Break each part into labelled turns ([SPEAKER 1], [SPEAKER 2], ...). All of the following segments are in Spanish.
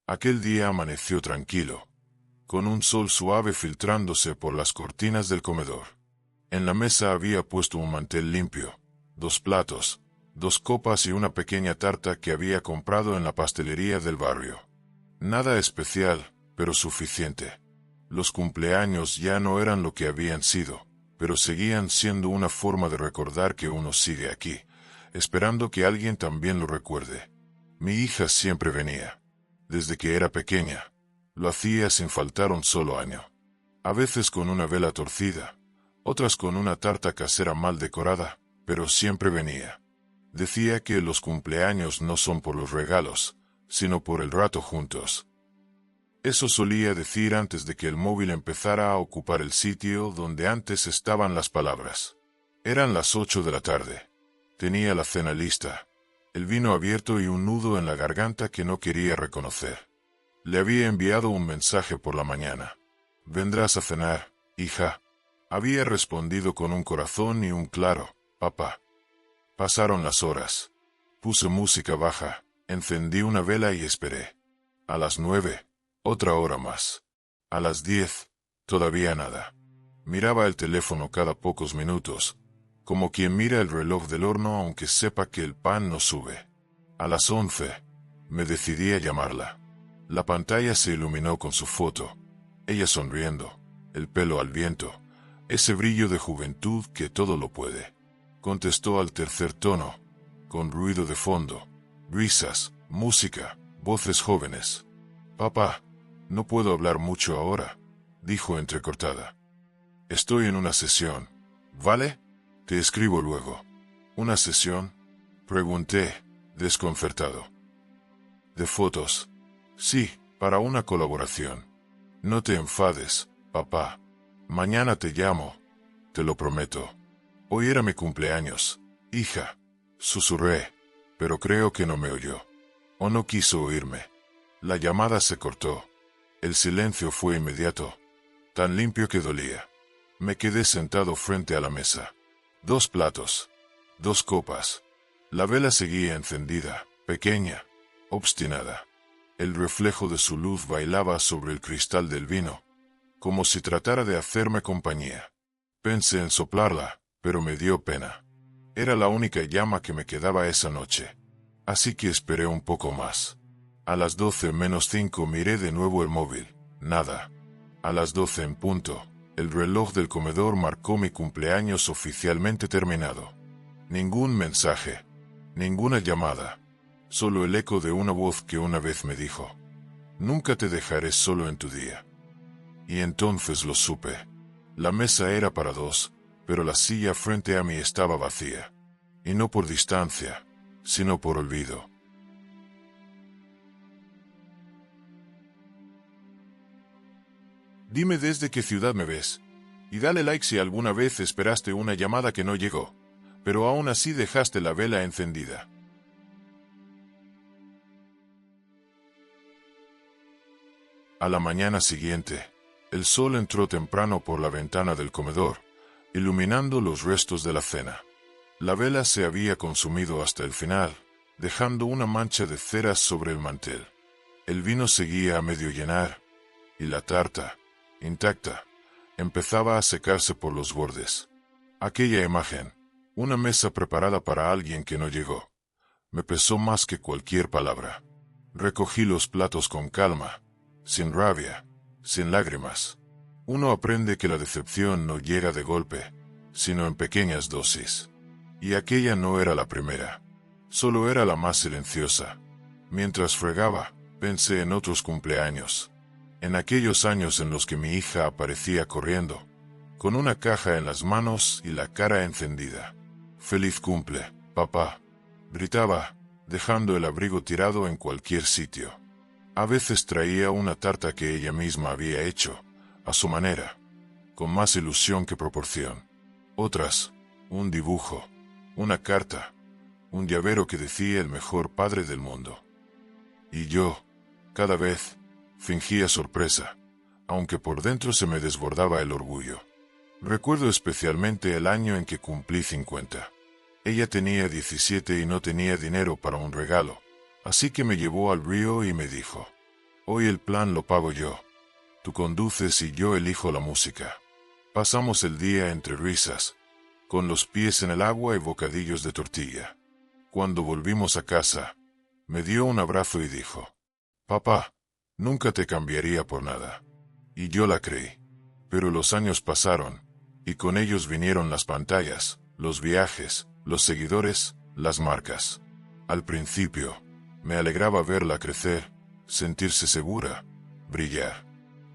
[SPEAKER 1] Aquel día amaneció tranquilo, con un sol suave filtrándose por las cortinas del comedor. En la mesa había puesto un mantel limpio, 2 platos, 2 copas y una pequeña tarta que había comprado en la pastelería del barrio. Nada especial, pero suficiente. Los cumpleaños ya no eran lo que habían sido, pero seguían siendo una forma de recordar que uno sigue aquí, esperando que alguien también lo recuerde. Mi hija siempre venía. Desde que era pequeña, lo hacía sin faltar un solo año. A veces con una vela torcida, otras con una tarta casera mal decorada, pero siempre venía. Decía que los cumpleaños no son por los regalos, sino por el rato juntos. Eso solía decir antes de que el móvil empezara a ocupar el sitio donde antes estaban las palabras. Eran las 8 de la tarde. Tenía la cena lista, el vino abierto y un nudo en la garganta que no quería reconocer. Le había enviado un mensaje por la mañana. «¿Vendrás a cenar, hija?». Había respondido con un corazón y un claro «papá». Pasaron las horas. Puse música baja, encendí una vela y esperé. A las 9, otra hora más. A las 10, todavía nada. Miraba el teléfono cada pocos minutos, como quien mira el reloj del horno aunque sepa que el pan no sube. A las 11, me decidí a llamarla. La pantalla se iluminó con su foto, ella sonriendo, el pelo al viento, ese brillo de juventud que todo lo puede. Contestó al tercer tono, con ruido de fondo, risas, música, voces jóvenes. «Papá, no puedo hablar mucho ahora», dijo entrecortada. «Estoy en una sesión, ¿vale? Te escribo luego». «¿Una sesión?», pregunté, desconcertado. «¿De fotos?». «Sí, para una colaboración». «No te enfades, papá. Mañana te llamo, te lo prometo». «Hoy era mi cumpleaños, hija», susurré, pero creo que no me oyó. O no quiso oírme. La llamada se cortó. El silencio fue inmediato, tan limpio que dolía. Me quedé sentado frente a la mesa. 2 platos, 2 copas. La vela seguía encendida, pequeña, obstinada. El reflejo de su luz bailaba sobre el cristal del vino, como si tratara de hacerme compañía. Pensé en soplarla, pero me dio pena. Era la única llama que me quedaba esa noche. Así que esperé un poco más. A las 12 menos 5 miré de nuevo el móvil. Nada. A las 12 en punto, el reloj del comedor marcó mi cumpleaños oficialmente terminado. Ningún mensaje. Ninguna llamada. Solo el eco de una voz que una vez me dijo: «Nunca te dejaré solo en tu día». Y entonces lo supe. La mesa era para 2. Pero la silla frente a mí estaba vacía. Y no por distancia, sino por olvido. Dime desde qué ciudad me ves. Y dale like si alguna vez esperaste una llamada que no llegó, pero aún así dejaste la vela encendida. A la mañana siguiente, el sol entró temprano por la ventana del comedor, iluminando los restos de la cena. La vela se había consumido hasta el final, dejando una mancha de ceras sobre el mantel. El vino seguía a medio llenar, y la tarta, intacta, empezaba a secarse por los bordes. Aquella imagen, una mesa preparada para alguien que no llegó, me pesó más que cualquier palabra. Recogí los platos con calma, sin rabia, sin lágrimas. Uno aprende que la decepción no llega de golpe, sino en pequeñas dosis. Y aquella no era la primera. Solo era la más silenciosa. Mientras fregaba, pensé en otros cumpleaños. En aquellos años en los que mi hija aparecía corriendo, con una caja en las manos y la cara encendida. «Feliz cumple, papá», gritaba, dejando el abrigo tirado en cualquier sitio. A veces traía una tarta que ella misma había hecho, a su manera, con más ilusión que proporción. Otras, un dibujo, una carta, un llavero que decía el mejor padre del mundo. Y yo, cada vez, fingía sorpresa, aunque por dentro se me desbordaba el orgullo. Recuerdo especialmente el año en que cumplí 50. Ella tenía 17 y no tenía dinero para un regalo, así que me llevó al río y me dijo: Hoy el plan lo pago yo. Tú conduces y yo elijo la música. Pasamos el día entre risas, con los pies en el agua y bocadillos de tortilla. Cuando volvimos a casa, me dio un abrazo y dijo: «Papá, nunca te cambiaría por nada». Y yo la creí. Pero los años pasaron, y con ellos vinieron las pantallas, los viajes, los seguidores, las marcas. Al principio, me alegraba verla crecer, sentirse segura, brillar.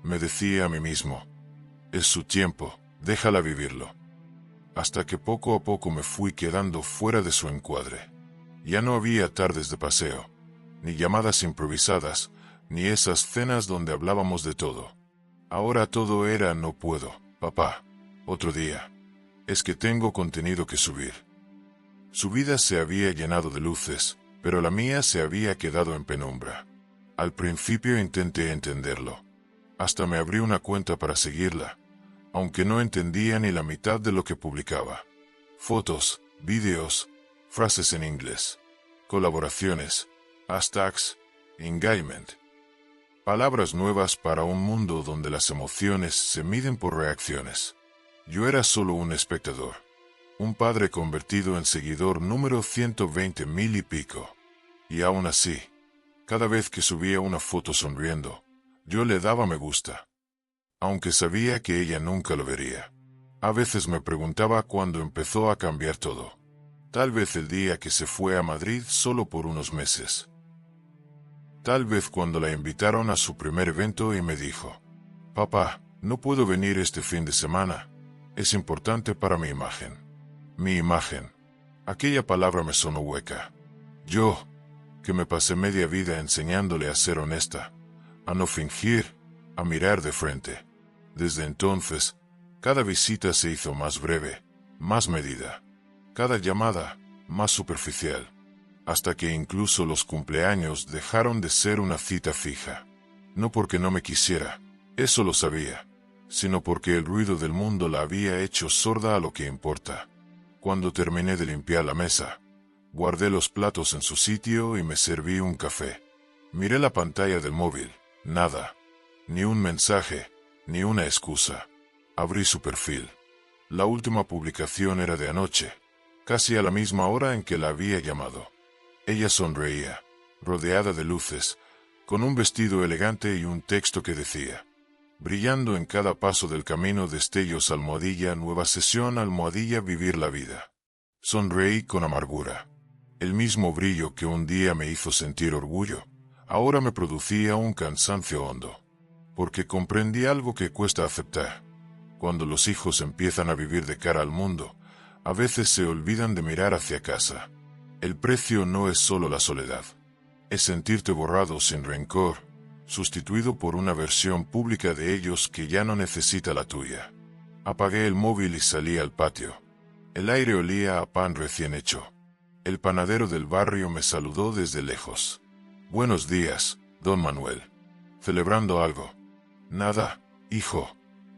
[SPEAKER 1] Me decía a mí mismo: «Es su tiempo, déjala vivirlo». Hasta que poco a poco me fui quedando fuera de su encuadre. Ya no había tardes de paseo, ni llamadas improvisadas, ni esas cenas donde hablábamos de todo. Ahora todo era: «No puedo, papá, otro día. Es que tengo contenido que subir». Su vida se había llenado de luces, pero la mía se había quedado en penumbra. Al principio intenté entenderlo. Hasta me abrí una cuenta para seguirla, aunque no entendía ni la mitad de lo que publicaba. Fotos, vídeos, frases en inglés, colaboraciones, hashtags, engagement. Palabras nuevas para un mundo donde las emociones se miden por reacciones. Yo era solo un espectador, un padre convertido en seguidor número 120,000 y pico. Y aún así, cada vez que subía una foto sonriendo, yo le daba me gusta, aunque sabía que ella nunca lo vería. A veces me preguntaba cuándo empezó a cambiar todo. Tal vez el día que se fue a Madrid solo por unos meses. Tal vez cuando la invitaron a su primer evento y me dijo: «Papá, no puedo venir este fin de semana. Es importante para mi imagen». Mi imagen. Aquella palabra me sonó hueca. Yo, que me pasé media vida enseñándole a ser honesta, a no fingir, a mirar de frente. Desde entonces, cada visita se hizo más breve, más medida. Cada llamada, más superficial. Hasta que incluso los cumpleaños dejaron de ser una cita fija. No porque no me quisiera, eso lo sabía, sino porque el ruido del mundo la había hecho sorda a lo que importa. Cuando terminé de limpiar la mesa, guardé los platos en su sitio y me serví un café. Miré la pantalla del móvil, nada, ni un mensaje, ni una excusa. Abrí su perfil. La última publicación era de anoche, casi a la misma hora en que la había llamado. Ella sonreía, rodeada de luces, con un vestido elegante y un texto que decía: «Brillando en cada paso del camino, destellos, nueva sesión, vivir la vida». Sonreí con amargura. El mismo brillo que un día me hizo sentir orgullo, ahora me producía un cansancio hondo. Porque comprendí algo que cuesta aceptar. Cuando los hijos empiezan a vivir de cara al mundo, a veces se olvidan de mirar hacia casa. El precio no es solo la soledad. Es sentirte borrado sin rencor, sustituido por una versión pública de ellos que ya no necesita la tuya. Apagué el móvil y salí al patio. El aire olía a pan recién hecho. El panadero del barrio me saludó desde lejos. «Buenos días, don Manuel. ¿Celebrando algo?» «Nada, hijo»,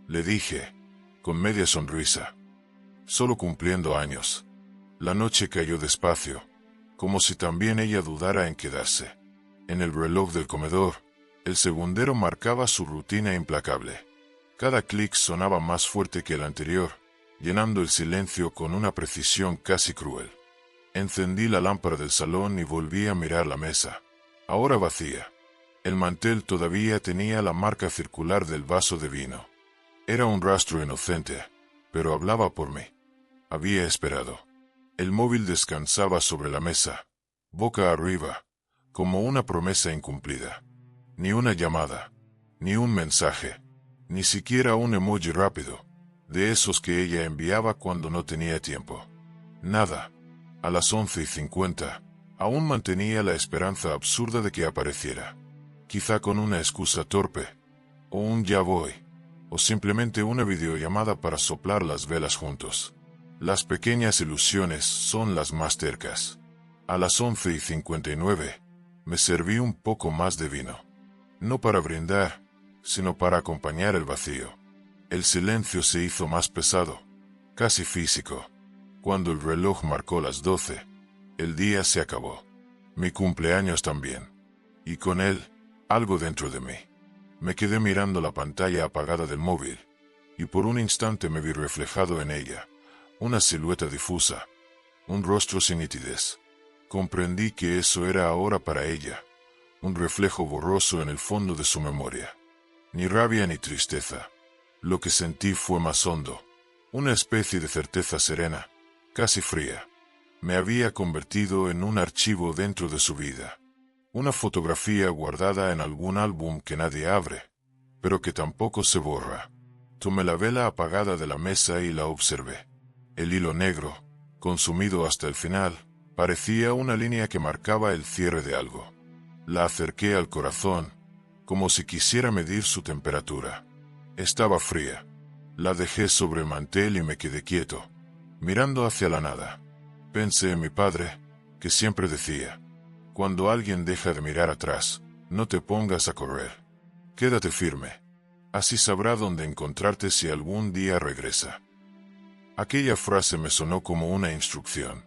[SPEAKER 1] le dije, con media sonrisa. «Solo cumpliendo años». La noche cayó despacio, como si también ella dudara en quedarse. En el reloj del comedor, el segundero marcaba su rutina implacable. Cada clic sonaba más fuerte que el anterior, llenando el silencio con una precisión casi cruel. Encendí la lámpara del salón y volví a mirar la mesa, ahora vacía. El mantel todavía tenía la marca circular del vaso de vino. Era un rastro inocente, pero hablaba por mí. Había esperado. El móvil descansaba sobre la mesa, boca arriba, como una promesa incumplida. Ni una llamada, ni un mensaje, ni siquiera un emoji rápido, de esos que ella enviaba cuando no tenía tiempo. Nada. A las 11:50, aún mantenía la esperanza absurda de que apareciera. Quizá con una excusa torpe, o un «ya voy», o simplemente una videollamada para soplar las velas juntos. Las pequeñas ilusiones son las más tercas. A las 11:59, me serví un poco más de vino. No para brindar, sino para acompañar el vacío. El silencio se hizo más pesado, casi físico. Cuando el reloj marcó las 12, el día se acabó. Mi cumpleaños también. Y con él, algo dentro de mí. Me quedé mirando la pantalla apagada del móvil, y por un instante me vi reflejado en ella, una silueta difusa, un rostro sin nitidez. Comprendí que eso era ahora para ella, un reflejo borroso en el fondo de su memoria. Ni rabia ni tristeza. Lo que sentí fue más hondo, una especie de certeza serena, casi fría. Me había convertido en un archivo dentro de su vida. Una fotografía guardada en algún álbum que nadie abre, pero que tampoco se borra. Tomé la vela apagada de la mesa y la observé. El hilo negro, consumido hasta el final, parecía una línea que marcaba el cierre de algo. La acerqué al corazón, como si quisiera medir su temperatura. Estaba fría. La dejé sobre el mantel y me quedé quieto, mirando hacia la nada. Pensé en mi padre, que siempre decía: cuando alguien deja de mirar atrás, no te pongas a correr. Quédate firme. Así sabrá dónde encontrarte si algún día regresa. Aquella frase me sonó como una instrucción.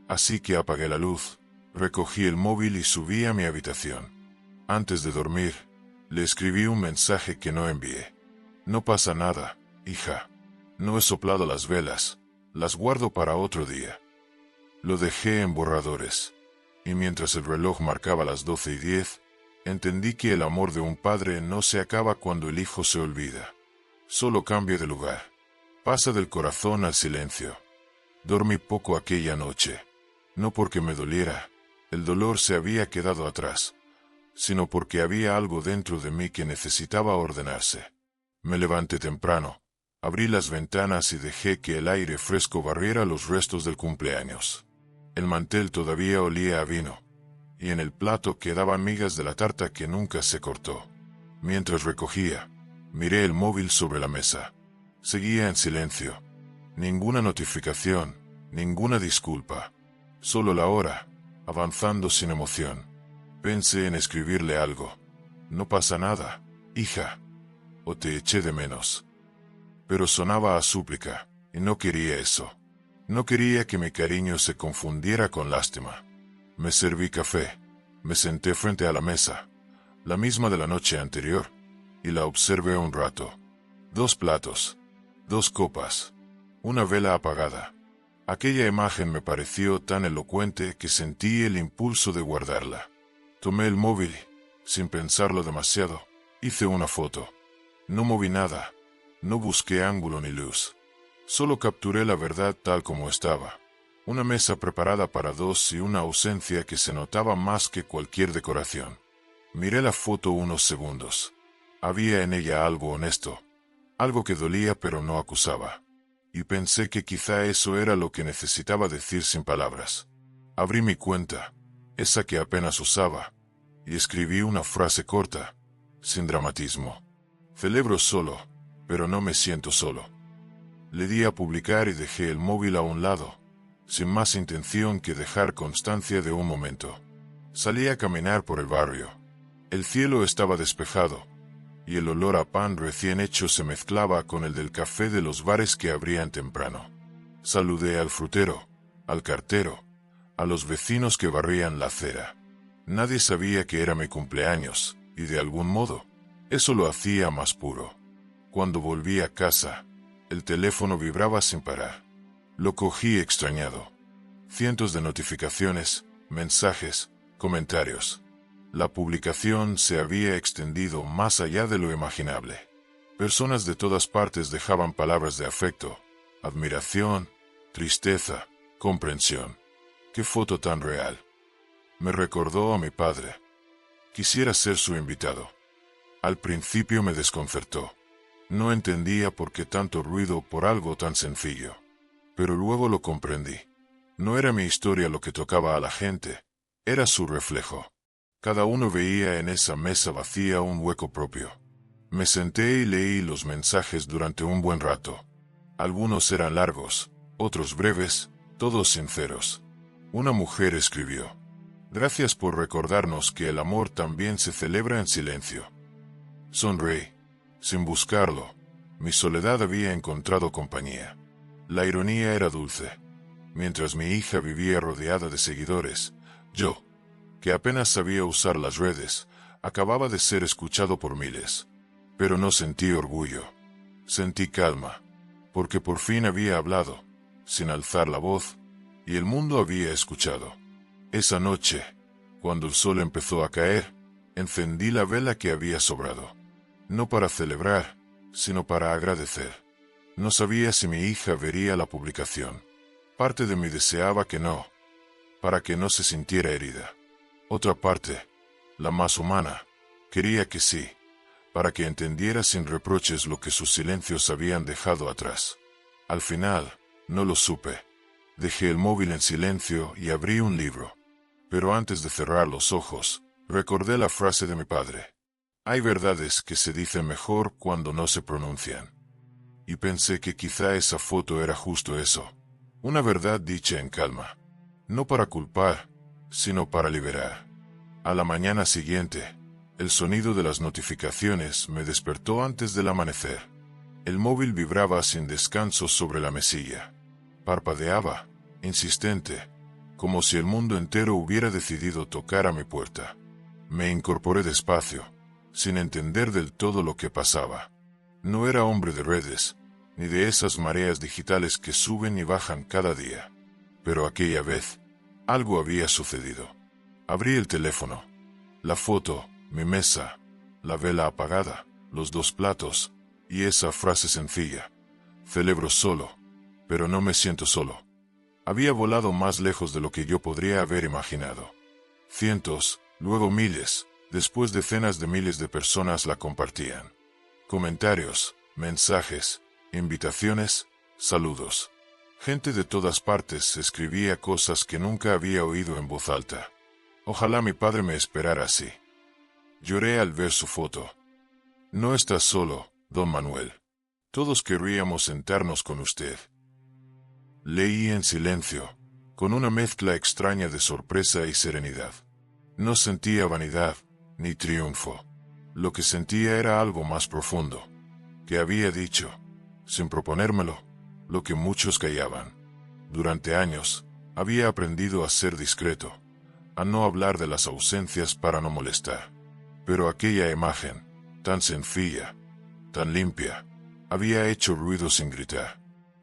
[SPEAKER 1] Así que apagué la luz, recogí el móvil y subí a mi habitación. Antes de dormir, le escribí un mensaje que no envié. No pasa nada, hija. No he soplado las velas, las guardo para otro día. Lo dejé en borradores. Y mientras el reloj marcaba las 12:10, entendí que el amor de un padre no se acaba cuando el hijo se olvida. Solo cambia de lugar. Pasa del corazón al silencio. Dormí poco aquella noche. No porque me doliera, el dolor se había quedado atrás, sino porque había algo dentro de mí que necesitaba ordenarse. Me levanté temprano, abrí las ventanas y dejé que el aire fresco barriera los restos del cumpleaños. El mantel todavía olía a vino, y en el plato quedaban migas de la tarta que nunca se cortó. Mientras recogía, miré el móvil sobre la mesa. Seguía en silencio. Ninguna notificación, ninguna disculpa. Solo la hora, avanzando sin emoción. Pensé en escribirle algo. No pasa nada, hija. O te eché de menos. Pero sonaba a súplica, y no quería eso. No quería que mi cariño se confundiera con lástima. Me serví café, me senté frente a la mesa, la misma de la noche anterior, y la observé un rato. 2 platos, 2 copas, una vela apagada. Aquella imagen me pareció tan elocuente que sentí el impulso de guardarla. Tomé el móvil, sin pensarlo demasiado, hice una foto. No moví nada, no busqué ángulo ni luz. Solo capturé la verdad tal como estaba. Una mesa preparada para 2 y una ausencia que se notaba más que cualquier decoración. Miré la foto unos segundos. Había en ella algo honesto, algo que dolía pero no acusaba. Y pensé que quizá eso era lo que necesitaba decir sin palabras. Abrí mi cuenta, esa que apenas usaba, y escribí una frase corta, sin dramatismo. Celebro solo, pero no me siento solo. Le di a publicar y dejé el móvil a un lado, sin más intención que dejar constancia de un momento. Salí a caminar por el barrio. El cielo estaba despejado, y el olor a pan recién hecho se mezclaba con el del café de los bares que abrían temprano. Saludé al frutero, al cartero, a los vecinos que barrían la acera. Nadie sabía que era mi cumpleaños, y de algún modo, eso lo hacía más puro. Cuando volví a casa, el teléfono vibraba sin parar. Lo cogí extrañado. Cientos de notificaciones, mensajes, comentarios. La publicación se había extendido más allá de lo imaginable. Personas de todas partes dejaban palabras de afecto, admiración, tristeza, comprensión. ¡Qué foto tan real! Me recordó a mi padre. Quisiera ser su invitado. Al principio me desconcertó. No entendía por qué tanto ruido por algo tan sencillo. Pero luego lo comprendí. No era mi historia lo que tocaba a la gente, era su reflejo. Cada uno veía en esa mesa vacía un hueco propio. Me senté y leí los mensajes durante un buen rato. Algunos eran largos, otros breves, todos sinceros. Una mujer escribió: «Gracias por recordarnos que el amor también se celebra en silencio». Sonreí. Sin buscarlo, mi soledad había encontrado compañía. La ironía era dulce. Mientras mi hija vivía rodeada de seguidores, yo, que apenas sabía usar las redes, acababa de ser escuchado por miles. Pero no sentí orgullo. Sentí calma, porque por fin había hablado, sin alzar la voz, y el mundo había escuchado. Esa noche, cuando el sol empezó a caer, encendí la vela que había sobrado. No para celebrar, sino para agradecer. No sabía si mi hija vería la publicación. Parte de mí deseaba que no, para que no se sintiera herida. Otra parte, la más humana, quería que sí, para que entendiera sin reproches lo que sus silencios habían dejado atrás. Al final, no lo supe. Dejé el móvil en silencio y abrí un libro. Pero antes de cerrar los ojos, recordé la frase de mi padre. Hay verdades que se dicen mejor cuando no se pronuncian. Y pensé que quizá esa foto era justo eso. Una verdad dicha en calma. No para culpar, sino para liberar. A la mañana siguiente, el sonido de las notificaciones me despertó antes del amanecer. El móvil vibraba sin descanso sobre la mesilla. Parpadeaba, insistente, como si el mundo entero hubiera decidido tocar a mi puerta. Me incorporé despacio, sin entender del todo lo que pasaba. No era hombre de redes, ni de esas mareas digitales que suben y bajan cada día. Pero aquella vez, algo había sucedido. Abrí el teléfono. La foto, mi mesa, la vela apagada, los 2 platos, y esa frase sencilla. Celebro solo, pero no me siento solo. Había volado más lejos de lo que yo podría haber imaginado. Cientos, luego miles, después decenas de miles de personas la compartían. Comentarios, mensajes, invitaciones, saludos. Gente de todas partes escribía cosas que nunca había oído en voz alta. Ojalá mi padre me esperara así. Lloré al ver su foto. No estás solo, don Manuel. Todos querríamos sentarnos con usted. Leí en silencio, con una mezcla extraña de sorpresa y serenidad. No sentía vanidad, ni triunfo. Lo que sentía era algo más profundo, que había dicho, sin proponérmelo, lo que muchos callaban. Durante años, había aprendido a ser discreto, a no hablar de las ausencias para no molestar. Pero aquella imagen, tan sencilla, tan limpia, había hecho ruido sin gritar.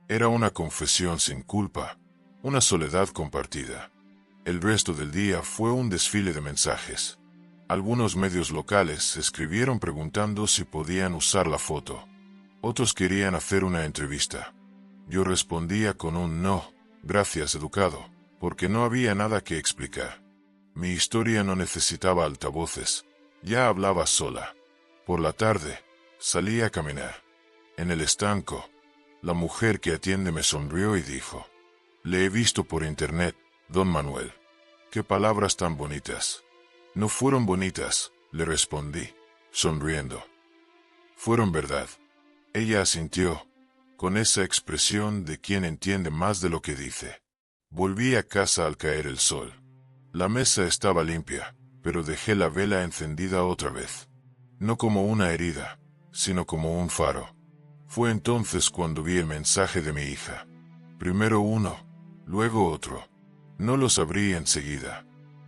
[SPEAKER 1] Era una confesión sin culpa, una soledad compartida. El resto del día fue un desfile de mensajes. Algunos medios locales escribieron preguntando si podían usar la foto. Otros querían hacer una entrevista. Yo respondía con un no, gracias educado, porque no había nada que explicar. Mi historia no necesitaba altavoces, ya hablaba sola. Por la tarde, salí a caminar. En el estanco, la mujer que atiende me sonrió y dijo, «Le he visto por internet, don Manuel. Qué palabras tan bonitas». «No fueron bonitas», le respondí, sonriendo. «Fueron verdad». Ella asintió, con esa expresión de quien entiende más de lo que dice. Volví a casa al caer el sol. La mesa estaba limpia, pero dejé la vela encendida otra vez. No como una herida, sino como un faro. Fue entonces cuando vi el mensaje de mi hija. Primero uno, luego otro. No los abrí enseguida.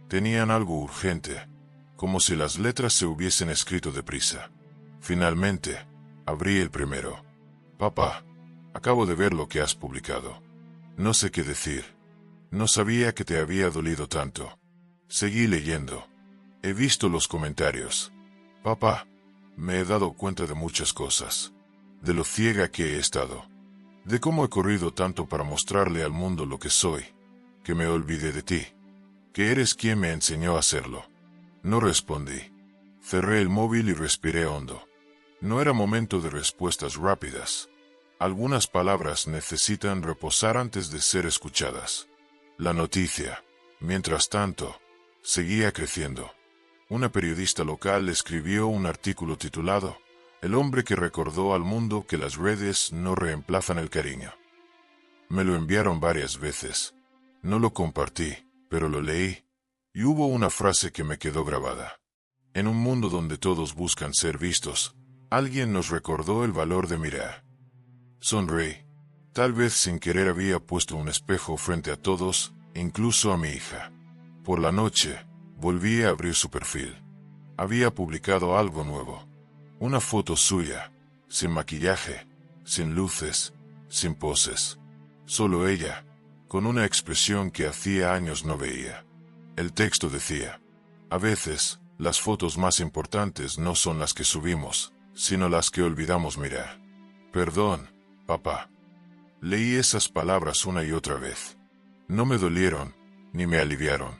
[SPEAKER 1] Tenían algo urgente, como si las letras se hubiesen escrito deprisa. Finalmente, abrí el primero. «Papá, acabo de ver lo que has publicado. No sé qué decir. No sabía que te había dolido tanto». Seguí leyendo. «He visto los comentarios. Papá, me he dado cuenta de muchas cosas. De lo ciega que he estado. De cómo he corrido tanto para mostrarle al mundo lo que soy. Que me olvidé de ti. Que eres quien me enseñó a hacerlo». No respondí. Cerré el móvil y respiré hondo. No era momento de respuestas rápidas. Algunas palabras necesitan reposar antes de ser escuchadas. La noticia, mientras tanto, seguía creciendo. Una periodista local escribió un artículo titulado «El hombre que recordó al mundo que las redes no reemplazan el cariño». Me lo enviaron varias veces. No lo compartí, pero lo leí, y hubo una frase que me quedó grabada. En un mundo donde todos buscan ser vistos, alguien nos recordó el valor de mirar. Sonreí. Tal vez sin querer había puesto un espejo frente a todos, incluso a mi hija. Por la noche, volví a abrir su perfil. Había publicado algo nuevo. Una foto suya, sin maquillaje, sin luces, sin poses. Solo ella, con una expresión que hacía años no veía. El texto decía: a veces, las fotos más importantes no son las que subimos, sino las que olvidamos mirar. Perdón, papá. Leí esas palabras una y otra vez. No me dolieron, ni me aliviaron.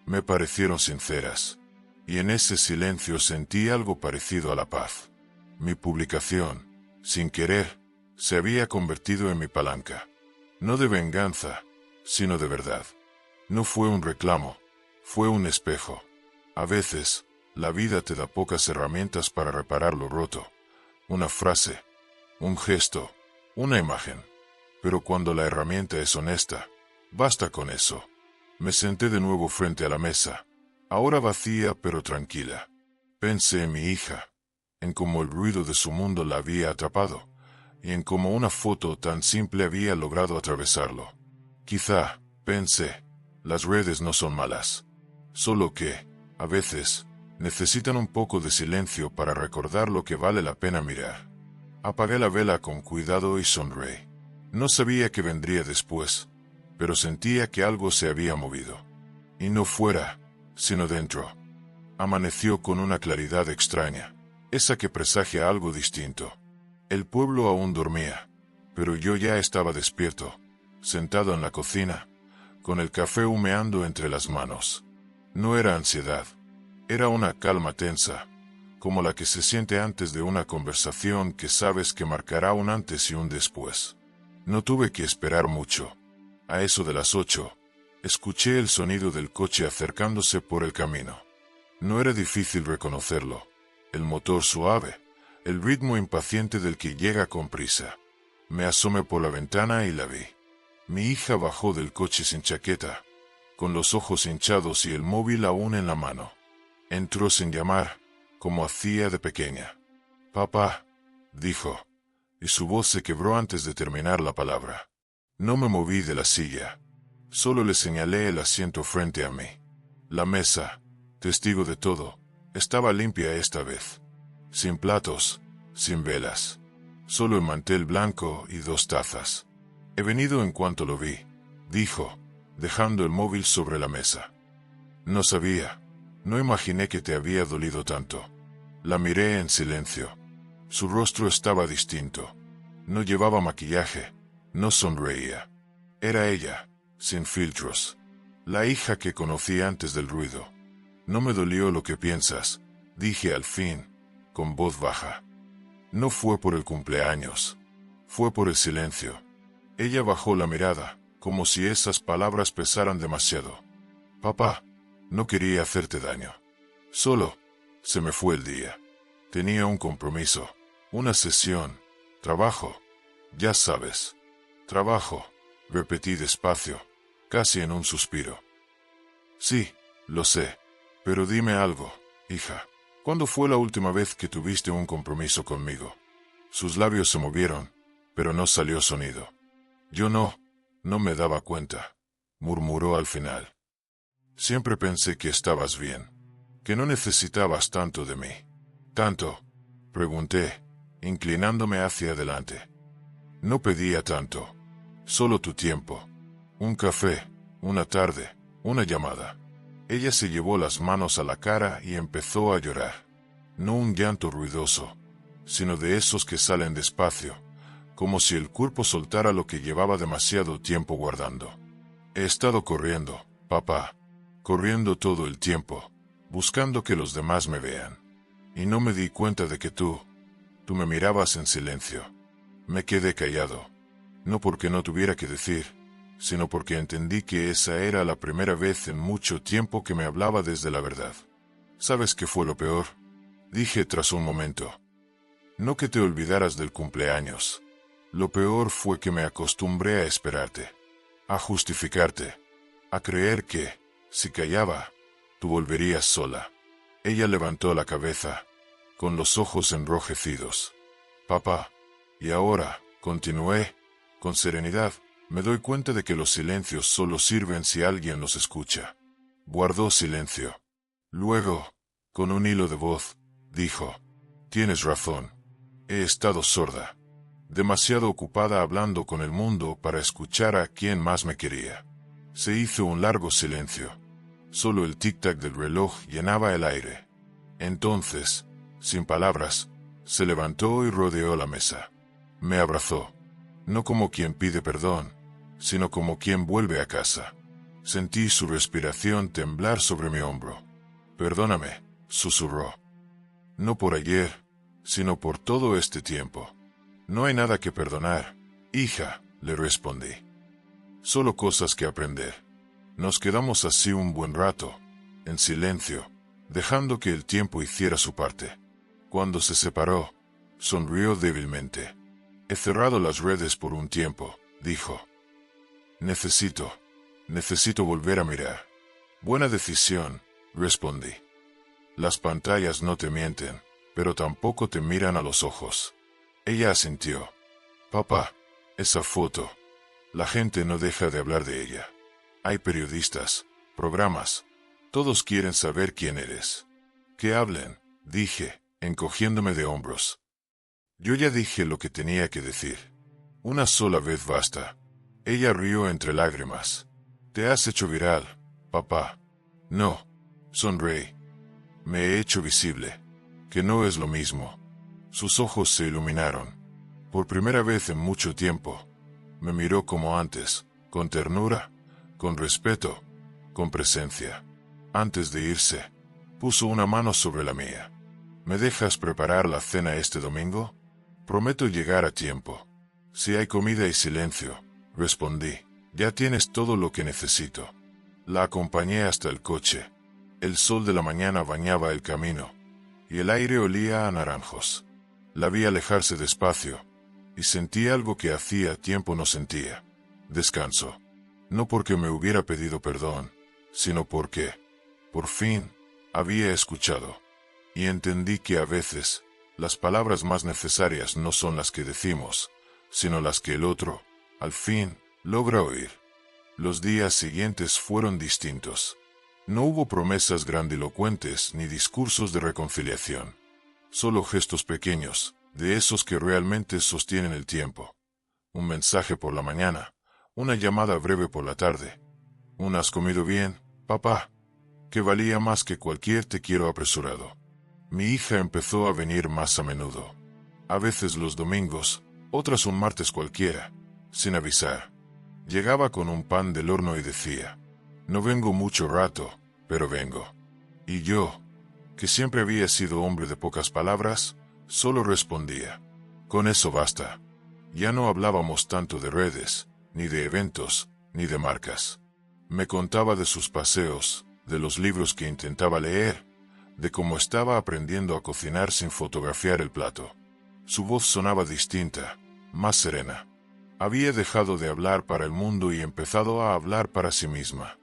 [SPEAKER 1] Me parecieron sinceras. Y en ese silencio sentí algo parecido a la paz. Mi publicación, sin querer, se había convertido en mi palanca. No de venganza, sino de verdad. No fue un reclamo, fue un espejo. A veces, la vida te da pocas herramientas para reparar lo roto. Una frase, un gesto, una imagen. Pero cuando la herramienta es honesta, basta con eso. Me senté de nuevo frente a la mesa, ahora vacía pero tranquila. Pensé en mi hija, en cómo el ruido de su mundo la había atrapado, y en cómo una foto tan simple había logrado atravesarlo. Quizá, pensé, las redes no son malas, solo que, a veces, necesitan un poco de silencio para recordar lo que vale la pena mirar. Apagué la vela con cuidado y sonreí. No sabía qué vendría después, pero sentía que algo se había movido. Y no fuera, sino dentro. Amaneció con una claridad extraña, esa que presagia algo distinto. El pueblo aún dormía, pero yo ya estaba despierto, sentado en la cocina, con el café humeando entre las manos. No era ansiedad, era una calma tensa, como la que se siente antes de una conversación que sabes que marcará un antes y un después. No tuve que esperar mucho. A eso de las 8, escuché el sonido del coche acercándose por el camino. No era difícil reconocerlo. El motor suave, el ritmo impaciente del que llega con prisa. Me asomé por la ventana y la vi. Mi hija bajó del coche sin chaqueta, con los ojos hinchados y el móvil aún en la mano. Entró sin llamar, como hacía de pequeña. «Papá», dijo, y su voz se quebró antes de terminar la palabra. No me moví de la silla. Solo le señalé el asiento frente a mí. La mesa, testigo de todo, estaba limpia esta vez. Sin platos, sin velas. Solo el mantel blanco y 2 tazas. «He venido en cuanto lo vi», dijo, dejando el móvil sobre la mesa. «No sabía, no imaginé que te había dolido tanto». La miré en silencio. Su rostro estaba distinto. No llevaba maquillaje, no sonreía. Era ella, sin filtros. La hija que conocí antes del ruido. «No me dolió lo que piensas», dije al fin, con voz baja. No fue por el cumpleaños. Fue por el silencio. Ella bajó la mirada, como si esas palabras pesaran demasiado. «Papá, no quería hacerte daño. Solo, se me fue el día. Tenía un compromiso, una sesión, trabajo. Ya sabes. Trabajo», repetí despacio, casi en un suspiro. «Sí, lo sé. Pero dime algo, hija. ¿Cuándo fue la última vez que tuviste un compromiso conmigo?» Sus labios se movieron, pero no salió sonido. «Yo no me daba cuenta», murmuró al final. «Siempre pensé que estabas bien, que no necesitabas tanto de mí». «¿Tanto?», pregunté, inclinándome hacia adelante. «No pedía tanto. Solo tu tiempo. Un café, una tarde, una llamada». Ella se llevó las manos a la cara y empezó a llorar. No un llanto ruidoso, sino de esos que salen despacio, como si el cuerpo soltara lo que llevaba demasiado tiempo guardando. «He estado corriendo, papá, corriendo todo el tiempo, buscando que los demás me vean. Y no me di cuenta de que tú me mirabas en silencio». Me quedé callado, no porque no tuviera que decir, sino porque entendí que esa era la primera vez en mucho tiempo que me hablaba desde la verdad. «¿Sabes qué fue lo peor?», dije tras un momento. «No que te olvidaras del cumpleaños. Lo peor fue que me acostumbré a esperarte, a justificarte, a creer que, si callaba, tú volverías sola». Ella levantó la cabeza, con los ojos enrojecidos. «Papá, y ahora», continué, con serenidad, «me doy cuenta de que los silencios solo sirven si alguien los escucha». Guardó silencio. Luego, Con un hilo de voz, dijo: «Tienes razón. He estado sorda. Demasiado ocupada hablando con el mundo para escuchar a quien más me quería». Se hizo un largo silencio. Solo el tic-tac del reloj llenaba el aire. Entonces, sin palabras, se levantó y rodeó la mesa. Me abrazó. No como quien pide perdón, sino como quien vuelve a casa. Sentí su respiración temblar sobre mi hombro. «Perdóname», susurró. «No por ayer, sino por todo este tiempo». «No hay nada que perdonar, hija», le respondí. «Solo cosas que aprender». Nos quedamos así un buen rato, en silencio, dejando que el tiempo hiciera su parte. Cuando se separó, sonrió débilmente. «He cerrado las redes por un tiempo», dijo. Necesito volver a mirar». «Buena decisión», respondí. «Las pantallas no te mienten, pero tampoco te miran a los ojos». Ella asintió. «Papá, esa foto. La gente no deja de hablar de ella. Hay periodistas, programas. Todos quieren saber quién eres». «Que hablen», dije, encogiéndome de hombros. Yo ya dije lo que tenía que decir. Una sola vez basta. Ella rió entre lágrimas. «Te has hecho viral, papá». «No», sonreí. «Me he hecho visible. Que no es lo mismo». Sus ojos se iluminaron. Por primera vez en mucho tiempo, me miró como antes, con ternura, con respeto, con presencia. Antes de irse, puso una mano sobre la mía. «¿Me dejas preparar la cena este domingo? Prometo llegar a tiempo». «Si hay comida y silencio», respondí. «Ya tienes todo lo que necesito». La acompañé hasta el coche. El sol de la mañana bañaba el camino, y el aire olía a naranjos. La vi alejarse despacio, y sentí algo que hacía tiempo no sentía. Descanso. No porque me hubiera pedido perdón, sino porque, por fin, había escuchado. Y entendí que a veces, las palabras más necesarias no son las que decimos, sino las que el otro, al fin, logra oír. Los días siguientes fueron distintos. No hubo promesas grandilocuentes ni discursos de reconciliación. Solo gestos pequeños, de esos que realmente sostienen el tiempo. Un mensaje por la mañana, una llamada breve por la tarde. Un «¿has comido bien, papá?», que valía más que cualquier «te quiero» apresurado. Mi hija empezó a venir más a menudo. A veces los domingos, otras un martes cualquiera, sin avisar. Llegaba con un pan del horno y decía: «No vengo mucho rato, pero vengo». Y yo, que siempre había sido hombre de pocas palabras, solo respondía: «Con eso basta». Ya no hablábamos tanto de redes, ni de eventos, ni de marcas. Me contaba de sus paseos, de los libros que intentaba leer, de cómo estaba aprendiendo a cocinar sin fotografiar el plato. Su voz sonaba distinta, más serena. Había dejado de hablar para el mundo y empezado a hablar para sí misma.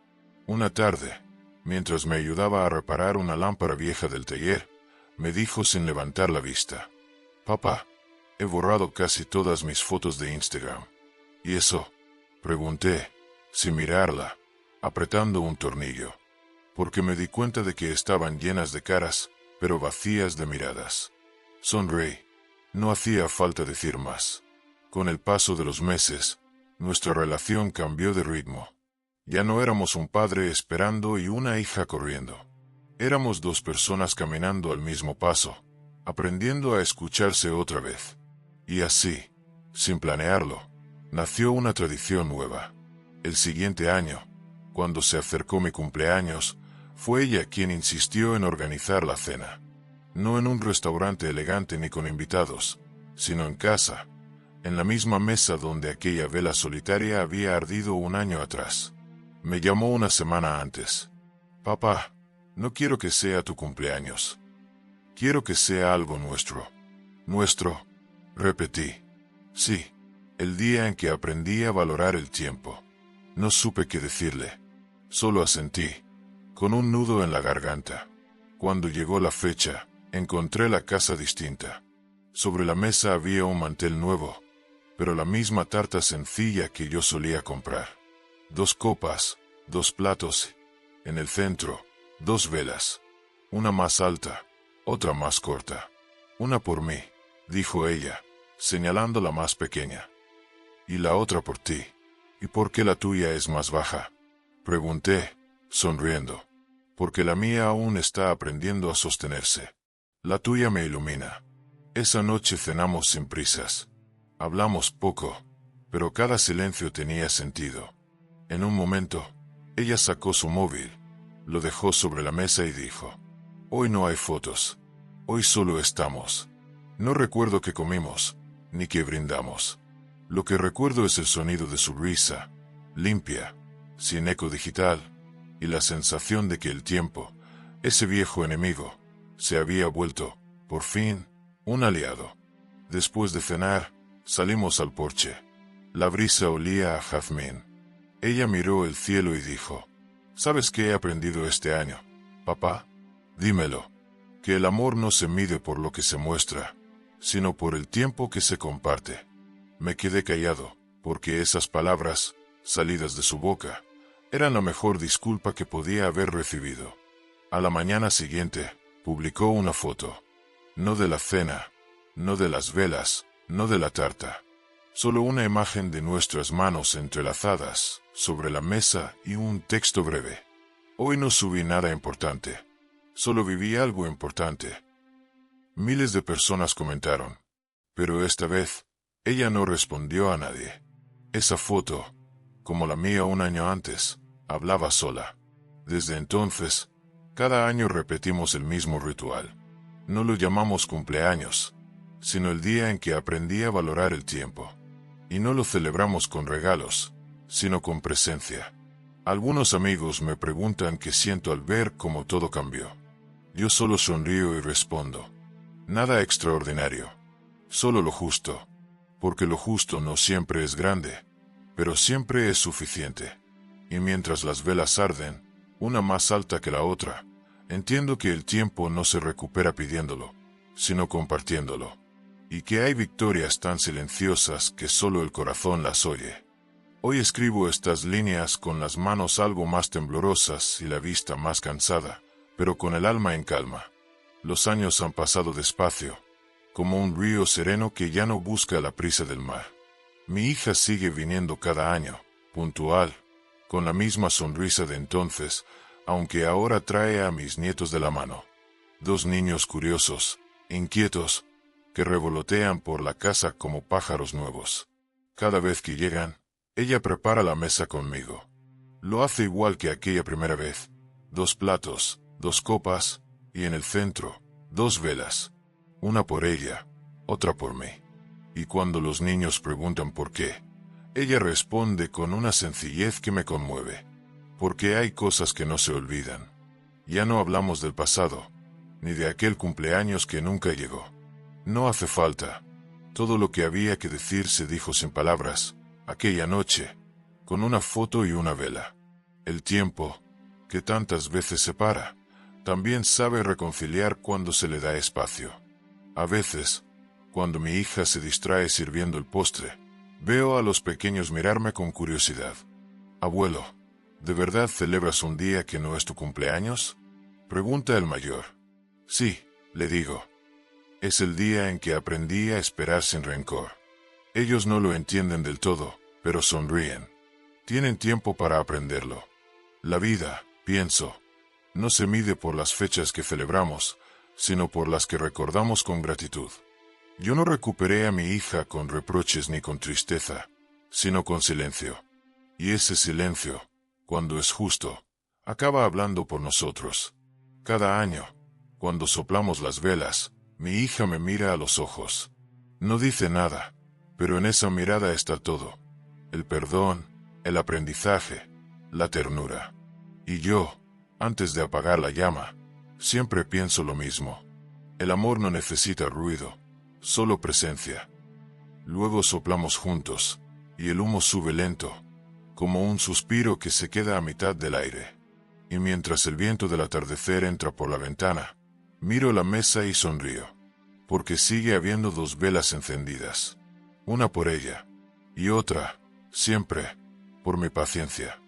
[SPEAKER 1] Una tarde, mientras me ayudaba a reparar una lámpara vieja del taller, me dijo sin levantar la vista: «Papá, he borrado casi todas mis fotos de Instagram». «¿Y eso?», pregunté, sin mirarla, apretando un tornillo. Porque me di cuenta de que estaban llenas de caras, pero vacías de miradas. Sonreí. No hacía falta decir más. Con el paso de los meses, nuestra relación cambió de ritmo. Ya no éramos un padre esperando y una hija corriendo. Éramos dos personas caminando al mismo paso, aprendiendo a escucharse otra vez. Y así, sin planearlo, nació una tradición nueva. El siguiente año, cuando se acercó mi cumpleaños, fue ella quien insistió en organizar la cena. No en un restaurante elegante ni con invitados, sino en casa, en la misma mesa donde aquella vela solitaria había ardido un año atrás. Me llamó una semana antes. «Papá, no quiero que sea tu cumpleaños. Quiero que sea algo nuestro». «¿Nuestro?», repetí. «Sí, el día en que aprendí a valorar el tiempo». No supe qué decirle. Solo asentí, con un nudo en la garganta. Cuando llegó la fecha, encontré la casa distinta. Sobre la mesa había un mantel nuevo, pero la misma tarta sencilla que yo solía comprar. 2 copas, 2 platos, en el centro, 2 velas. Una más alta, otra más corta. Una por mí, dijo ella, señalando la más pequeña. Y la otra por ti. ¿Y por qué la tuya es más baja? Pregunté, sonriendo. Porque la mía aún está aprendiendo a sostenerse. La tuya me ilumina. Esa noche cenamos sin prisas. Hablamos poco, pero cada silencio tenía sentido. En un momento, ella sacó su móvil, lo dejó sobre la mesa y dijo: hoy no hay fotos. Hoy solo estamos. No recuerdo qué comimos, ni qué brindamos. Lo que recuerdo es el sonido de su risa, limpia, sin eco digital, y la sensación de que el tiempo, ese viejo enemigo, se había vuelto, por fin, un aliado. Después de cenar, salimos al porche. La brisa olía a jazmín. Ella miró el cielo y dijo: ¿sabes qué he aprendido este año, papá? Dímelo. Que el amor no se mide por lo que se muestra, sino por el tiempo que se comparte. Me quedé callado, porque esas palabras, salidas de su boca, eran la mejor disculpa que podía haber recibido. A la mañana siguiente, publicó una foto. No de la cena, no de las velas, no de la tarta. Solo una imagen de nuestras manos entrelazadas sobre la mesa y un texto breve. Hoy no subí nada importante. Solo viví algo importante. Miles de personas comentaron. Pero esta vez, ella no respondió a nadie. Esa foto, como la mía un año antes, hablaba sola. Desde entonces, cada año repetimos el mismo ritual. No lo llamamos cumpleaños, sino el día en que aprendí a valorar el tiempo. Y no lo celebramos con regalos, sino con presencia. Algunos amigos me preguntan qué siento al ver cómo todo cambió. Yo solo sonrío y respondo: nada extraordinario, solo lo justo, porque lo justo no siempre es grande, pero siempre es suficiente. Y mientras las velas arden, una más alta que la otra, entiendo que el tiempo no se recupera pidiéndolo, sino compartiéndolo. Y que hay victorias tan silenciosas que solo el corazón las oye. Hoy escribo estas líneas con las manos algo más temblorosas y la vista más cansada, pero con el alma en calma. Los años han pasado despacio, como un río sereno que ya no busca la prisa del mar. Mi hija sigue viniendo cada año, puntual, con la misma sonrisa de entonces, aunque ahora trae a mis nietos de la mano. 2 niños curiosos, inquietos, que revolotean por la casa como pájaros nuevos. Cada vez que llegan, ella prepara la mesa conmigo. Lo hace igual que aquella primera vez. 2 platos, 2 copas, y en el centro, 2 velas. Una por ella, otra por mí. Y cuando los niños preguntan por qué, ella responde con una sencillez que me conmueve. Porque hay cosas que no se olvidan. Ya no hablamos del pasado, ni de aquel cumpleaños que nunca llegó. No hace falta. Todo lo que había que decir se dijo sin palabras, aquella noche, con una foto y una vela. El tiempo, que tantas veces separa, también sabe reconciliar cuando se le da espacio. A veces, cuando mi hija se distrae sirviendo el postre, veo a los pequeños mirarme con curiosidad. Abuelo, ¿de verdad celebras un día que no es tu cumpleaños? Pregunta el mayor. Sí, le digo. Es el día en que aprendí a esperar sin rencor. Ellos no lo entienden del todo, pero sonríen. Tienen tiempo para aprenderlo. La vida, pienso, no se mide por las fechas que celebramos, sino por las que recordamos con gratitud. Yo no recuperé a mi hija con reproches ni con tristeza, sino con silencio. Y ese silencio, cuando es justo, acaba hablando por nosotros. Cada año, cuando soplamos las velas, mi hija me mira a los ojos. No dice nada, pero en esa mirada está todo. El perdón, el aprendizaje, la ternura. Y yo, antes de apagar la llama, siempre pienso lo mismo. El amor no necesita ruido, solo presencia. Luego soplamos juntos, y el humo sube lento, como un suspiro que se queda a mitad del aire. Y mientras el viento del atardecer entra por la ventana, miro la mesa y sonrío, porque sigue habiendo 2 velas encendidas. Una por ella, y otra, siempre, por mi paciencia.